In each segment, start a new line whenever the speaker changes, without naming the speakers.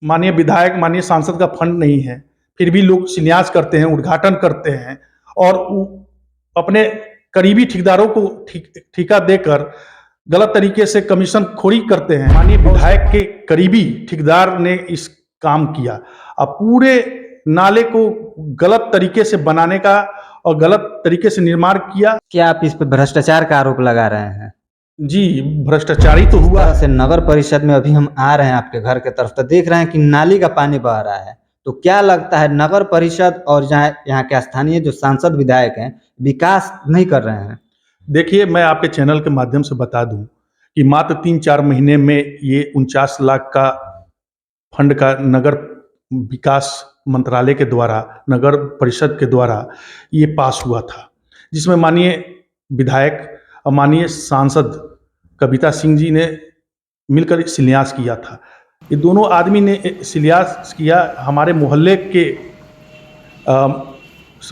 माननीय विधायक, माननीय सांसद का फंड नहीं है, फिर भी लोग शिलान्यास करते हैं, उद्घाटन करते हैं और अपने करीबी ठेकेदारों को ठेका देकर गलत तरीके से कमीशन खोरी करते हैं। माननीय विधायक के करीबी ठेकेदार ने इस काम किया। अब पूरे नाले को गलत तरीके से बनाने का और गलत तरीके से निर्माण किया।
क्या आप इस पे भ्रष्टाचार का आरोप लगा रहे हैं?
जी, भ्रष्टाचारी तो हुआ
से नगर परिषद में अभी हम आ रहे हैं आपके घर के तरफ, तो देख रहे हैं कि नाली का पानी बह रहा है। तो क्या लगता है नगर परिषद और यहाँ के स्थानीय जो सांसद विधायक हैं विकास नहीं कर रहे हैं?
देखिए, मैं आपके चैनल के माध्यम से बता दूं कि मात्र 3-4 महीने में ये 49 लाख का फंड का नगर विकास मंत्रालय के द्वारा, नगर परिषद के द्वारा ये पास हुआ था, जिसमें माननीय विधायक और माननीय सांसद कविता सिंह जी ने मिलकर शिलान्यास किया था। ये दोनों आदमी ने शिलान्यास किया। हमारे मोहल्ले के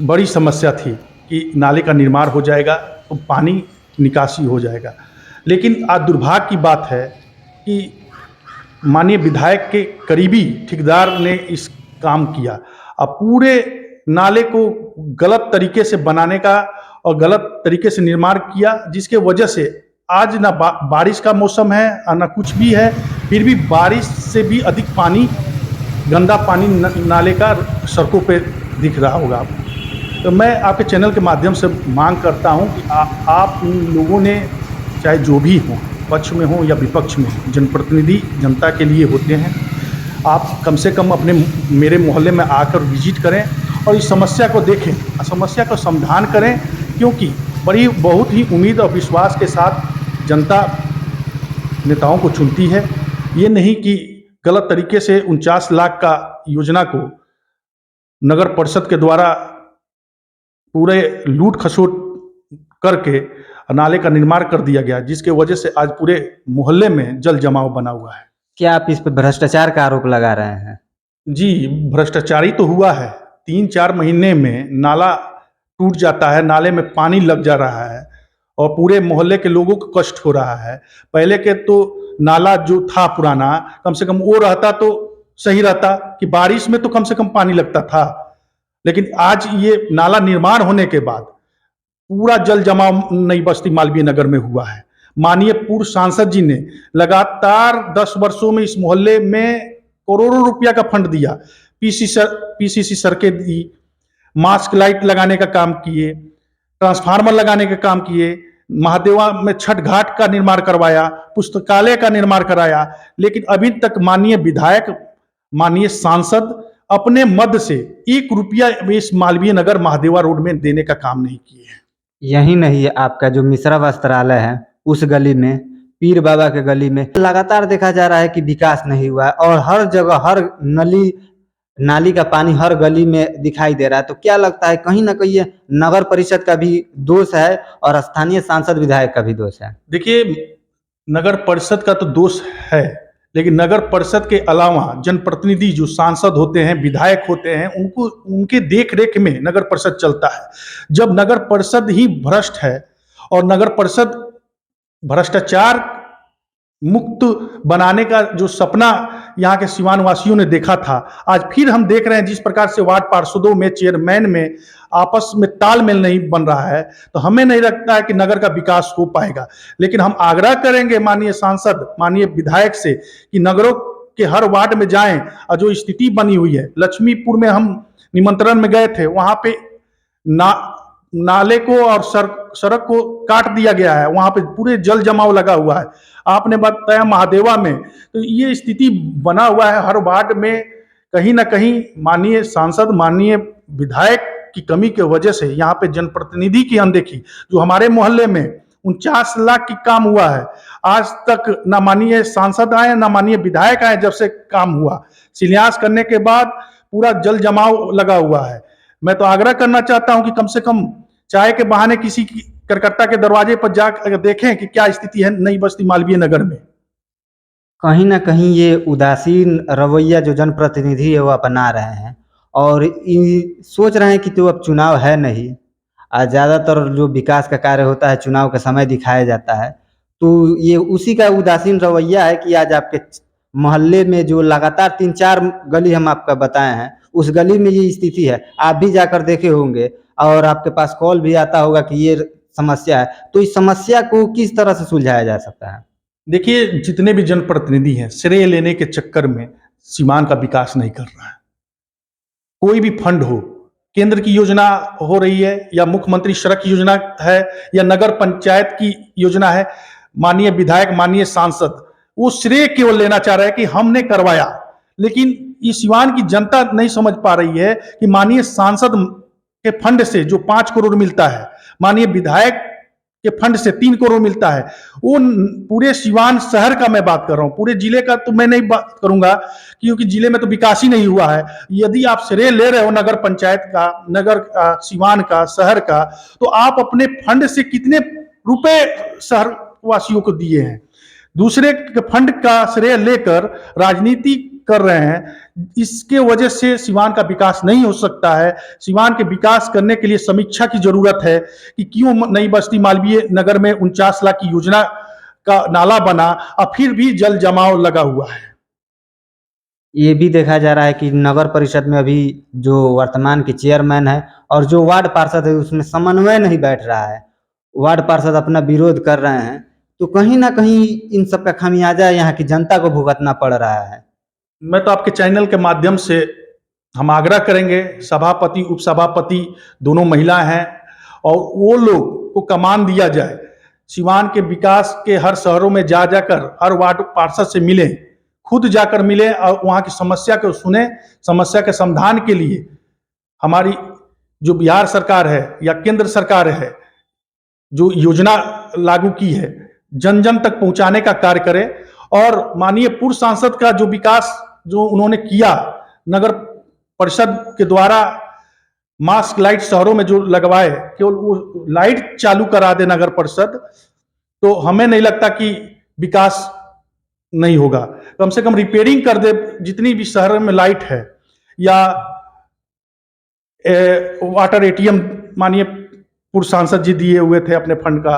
बड़ी समस्या थी कि नाले का निर्माण हो जाएगा तो पानी निकासी हो जाएगा, लेकिन आज दुर्भाग्य की बात है कि माननीय विधायक के करीबी ठेकेदार ने इस काम किया। अब पूरे नाले को गलत तरीके से बनाने का और गलत तरीके से निर्माण किया, जिसके वजह से आज ना बारिश का मौसम है और ना कुछ भी है, फिर भी बारिश से भी अधिक पानी, गंदा पानी नाले का सड़कों पे दिख रहा होगा आपको। तो मैं आपके चैनल के माध्यम से मांग करता हूं कि आप लोगों ने, चाहे जो भी हो, पक्ष में हो या विपक्ष में, जनप्रतिनिधि जनता के लिए होते हैं, आप कम से कम अपने मेरे मोहल्ले में आकर विजिट करें और इस समस्या को देखें, समस्या का समाधान करें, क्योंकि बहुत ही उम्मीद और विश्वास के साथ जनता नेताओं को चुनती है। ये नहीं कि गलत तरीके से 49 लाख का योजना को नगर परिषद के द्वारा पूरे लूट खसोट करके नाले का निर्माण कर दिया गया, जिसके वजह से आज पूरे मोहल्ले में जल जमाव बना हुआ है।
क्या आप इस पे भ्रष्टाचार का आरोप लगा रहे हैं?
जी, भ्रष्टाचारी तो हुआ है। 3-4 महीने में नाला टूट जाता है, नाले में पानी लग जा रहा है और पूरे मोहल्ले के लोगों को कष्ट हो रहा है। पहले के तो नाला जो था पुराना, कम से कम वो रहता तो सही रहता कि बारिश में तो कम से कम पानी लगता था, लेकिन आज ये नाला निर्माण होने के बाद पूरा जल जमाव नई बस्ती मालवीय नगर में हुआ है। माननीय पूर्व सांसद जी ने लगातार 10 वर्षों में इस मोहल्ले में करोड़ों रुपया का फंड दिया, पीसीसी सड़कें दी, मास्क लाइट लगाने का काम किए, ट्रांसफार्मर लगाने का काम किए, महादेवा में छठ घाट का निर्माण करवाया, पुस्तकालय का निर्माण कराया, लेकिन अभी तक माननीय विधायक, माननीय सांसद अपने मद से 1 रुपया इस मालवीय नगर महादेवा रोड में देने का काम नहीं किए हैं।
यही नहीं है, आपका जो मिश्रा वस्त्रालय है उस गली में, पीर बाबा के गली में लगातार देखा जा रहा है कि विकास नहीं हुआ है और हर जगह हर नाली का पानी हर गली में दिखाई दे रहा है। तो क्या लगता है कहीं ना कहीं ये नगर परिषद का भी दोष है और स्थानीय सांसद विधायक का भी दोष है?
देखिए, नगर परिषद का तो दोष है, लेकिन नगर परिषद के अलावा जनप्रतिनिधि जो सांसद होते हैं, विधायक होते हैं, उनके देख रेख में नगर परिषद चलता है। जब नगर परिषद ही भ्रष्ट है और नगर परिषद भ्रष्टाचार मुक्त बनाने का जो सपना यहाँ के सीवान वासियों ने देखा था, आज फिर हम देख रहे हैं जिस प्रकार से वार्ड पार्षदों में, चेयरमैन में आपस में तालमेल नहीं बन रहा है, तो हमें नहीं लगता है कि नगर का विकास हो पाएगा। लेकिन हम आग्रह करेंगे माननीय सांसद, माननीय विधायक से कि नगरों के हर वार्ड में जाएं और जो स्थिति बनी हुई है, लक्ष्मीपुर में हम निमंत्रण में गए थे, वहां पे नाले को और सड़क को काट दिया गया है, वहां पे पूरे जल जमाव लगा हुआ है। आपने बताया महादेवा में, तो ये स्थिति बना हुआ है हर वार्ड में। कहीं ना कहीं माननीय सांसद, माननीय विधायक की कमी की वजह से यहाँ पे जनप्रतिनिधि की अनदेखी, जो हमारे मोहल्ले में 49 लाख की काम हुआ है, आज तक ना माननीय सांसद आए ना माननीय विधायक आए। जब से काम हुआ, शिलान्यास करने के बाद पूरा जल जमाव लगा हुआ है। मैं तो आग्रह करना चाहता हूं कि कम से कम चाय के बहाने किसी की करकट्टा के दरवाजे पर जाकर देखें कि क्या स्थिति है नई बस्ती मालवीय नगर में।
कहीं ना कहीं ये उदासीन रवैया जो जनप्रतिनिधि है वो अपना रहे हैं और सोच रहे हैं कि तो अब चुनाव है नहीं, ज़्यादातर जो विकास का कार्य होता है चुनाव के समय दिखाया जाता है। तो ये उसी का उदासीन रवैया है कि आज आपके मोहल्ले में जो लगातार 3-4 गली हम आपका बताए हैं, उस गली में ये स्थिति है। आप भी जाकर देखे होंगे और आपके पास कॉल भी आता होगा कि ये समस्या है। तो इस समस्या को किस तरह से सुलझाया जा सकता है?
देखिए, जितने भी जनप्रतिनिधि हैं, श्रेय लेने के चक्कर में सीवान का विकास नहीं कर रहा है। कोई भी फंड हो, केंद्र की योजना हो रही है या मुख्यमंत्री सड़क योजना है या नगर पंचायत की योजना है, माननीय विधायक, माननीय सांसद, वो श्रेय केवल लेना चाह रहा है कि हमने करवाया। लेकिन इस सिवान की जनता नहीं समझ पा रही है कि माननीय सांसद के फंड से जो 5 करोड़ मिलता है, माननीय विधायक के फंड से 3 करोड़ मिलता है, वो पूरे सिवान शहर का मैं बात कर रहा हूँ, पूरे जिले का तो मैं नहीं बात करूंगा क्योंकि जिले में तो विकास ही नहीं हुआ है। यदि आप श्रेय ले रहे हो नगर पंचायत का, नगर का, सिवान का, शहर का, तो आप अपने फंड से कितने रुपए शहर वासियों को दिए हैं? दूसरे के फंड का श्रेय लेकर राजनीति कर रहे हैं। इसके वजह से सिवान का विकास नहीं हो सकता है। सिवान के विकास करने के लिए समीक्षा की जरूरत है कि क्यों नई बस्ती मालवीय नगर में 49 लाख की योजना का नाला बना और फिर भी जल जमाव लगा हुआ है।
ये भी देखा जा रहा है कि नगर परिषद में अभी जो वर्तमान के चेयरमैन है और जो वार्ड पार्षद है उसमें समन्वय नहीं बैठ रहा है। वार्ड पार्षद अपना विरोध कर रहे हैं, तो कहीं ना कहीं इन सब का खामियाजा यहाँ की जनता को भुगतना पड़ रहा है।
मैं तो आपके चैनल के माध्यम से हम आग्रह करेंगे, सभापति, उपसभापति दोनों महिला हैं और वो लोग को कमान दिया जाए। सिवान के विकास के हर शहरों में जा जाकर हर वार्ड पार्षद से मिले, खुद जाकर मिले और वहाँ की समस्या को सुने। समस्या के समाधान के लिए हमारी जो बिहार सरकार है या केंद्र सरकार है, जो योजना लागू की है, जन जन तक पहुंचाने का कार्य करे। और माननीय पूर्व सांसद का जो विकास जो उन्होंने किया नगर परिषद के द्वारा, मास्क लाइट शहरों में जो लगवाए, केवल वो लाइट चालू करा दे नगर परिषद, तो हमें नहीं लगता कि विकास नहीं होगा। कम से कम रिपेयरिंग कर दे जितनी भी शहर में लाइट है, या वाटर एटीएम माननीय पूर्व सांसद जी दिए हुए थे अपने फंड का,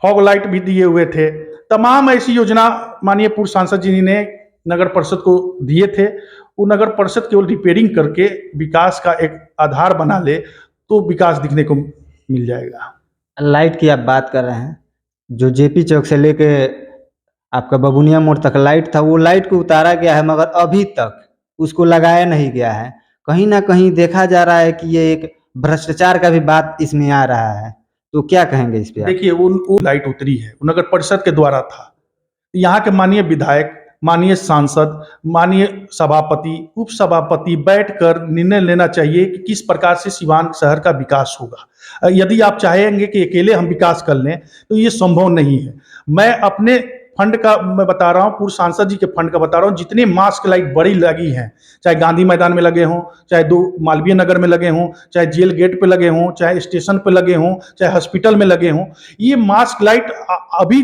फॉग लाइट भी दिए हुए थे। तमाम ऐसी योजना माननीय पूर्व सांसद जी ने नगर परिषद को दिए थे। वो नगर परिषद केवल रिपेयरिंग करके विकास का एक आधार बना ले तो विकास दिखने को मिल जाएगा।
लाइट की आप बात कर रहे हैं, जो जेपी चौक से लेके आपका बबुनिया मोड़ तक लाइट था, वो लाइट को उतारा गया है मगर अभी तक उसको लगाया नहीं गया है। कहीं ना कहीं देखा जा रहा है कि ये एक भ्रष्टाचार का भी बात इसमें आ रहा है। तो क्या कहेंगे इस पे आप?
देखिए, वो लाइट उतरी है, वो नगर परिषद के द्वारा था। यहाँ के माननीय विधायक, माननीय सांसद, माननीय सभापति, उप सभापति बैठकर निर्णय लेना चाहिए कि किस प्रकार से सिवान शहर का विकास होगा। यदि आप चाहेंगे कि अकेले हम विकास कर लें तो ये संभव नहीं है। मैं अपने फंड का मैं बता रहा हूँ, पूर्व सांसद जी के फंड का बता रहा हूँ। जितने मास्क लाइट बड़ी लगी हैं, चाहे गांधी मैदान में लगे हों, चाहे 2 मालवीय नगर में लगे हों, चाहे जेल गेट पे लगे हों, चाहे स्टेशन पे लगे हों, चाहे हॉस्पिटल में लगे हों, ये मास्क लाइट अभी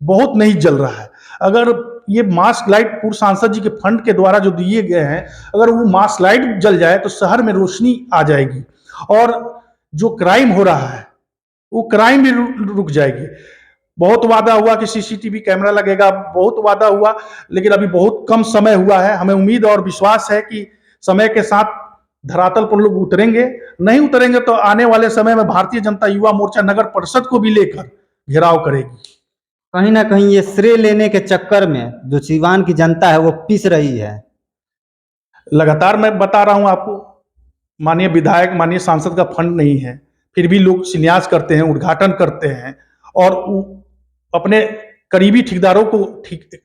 बहुत नहीं जल रहा है। अगर ये मास्क लाइट पूर्व सांसद जी के फंड के द्वारा जो दिए गए हैं, अगर वो मास्क लाइट जल जाए तो शहर में रोशनी आ जाएगी और जो क्राइम हो रहा है वो क्राइम भी रुक जाएगी। बहुत वादा हुआ कि सीसीटीवी कैमरा लगेगा, बहुत वादा हुआ, लेकिन अभी बहुत कम समय हुआ है। हमें उम्मीद और विश्वास है कि समय के साथ धरातल पर लोग उतरेंगे। नहीं उतरेंगे तो आने वाले समय में भारतीय जनता युवा मोर्चा नगर परिषद को भी लेकर घेराव करेगी।
कहीं ना कहीं ये श्रेय लेने के चक्कर में जो सिवान की जनता है वो पिस रही है।
लगातार मैं बता रहा हूं आपको, माननीय विधायक, माननीय सांसद का फंड नहीं है, फिर भी लोग शिलान्यास करते हैं, उद्घाटन करते हैं और अपने करीबी ठेकेदारों को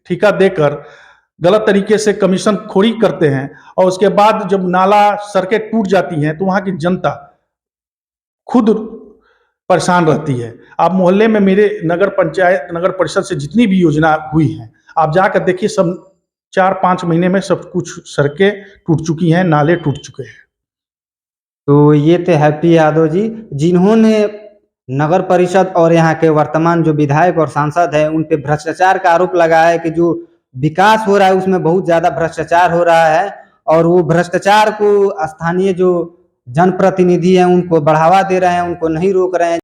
ठेका देकर गलत तरीके से कमीशन खोरी करते हैं। और उसके बाद जब नाला, सड़कें टूट जाती हैं तो वहां की जनता खुद परेशान रहती है। आप मोहल्ले में मेरे नगर पंचायत, नगर परिषद से जितनी भी योजना हुई हैं, आप जाकर देखिए, सब 4-5 महीने में सब कुछ सड़कें टूट चुकी हैं, नाले टूट चुके हैं।
तो ये थे हैप्पी यादव जी, जिन्होंने नगर परिषद और यहाँ के वर्तमान जो विधायक और सांसद हैं उन पे भ्रष्टाचार का आरोप लगाया है कि जो विकास हो रहा है उसमें बहुत ज्यादा भ्रष्टाचार हो रहा है और वो भ्रष्टाचार को स्थानीय जो जनप्रतिनिधि हैं उनको बढ़ावा दे रहे हैं, उनको नहीं रोक रहे हैं।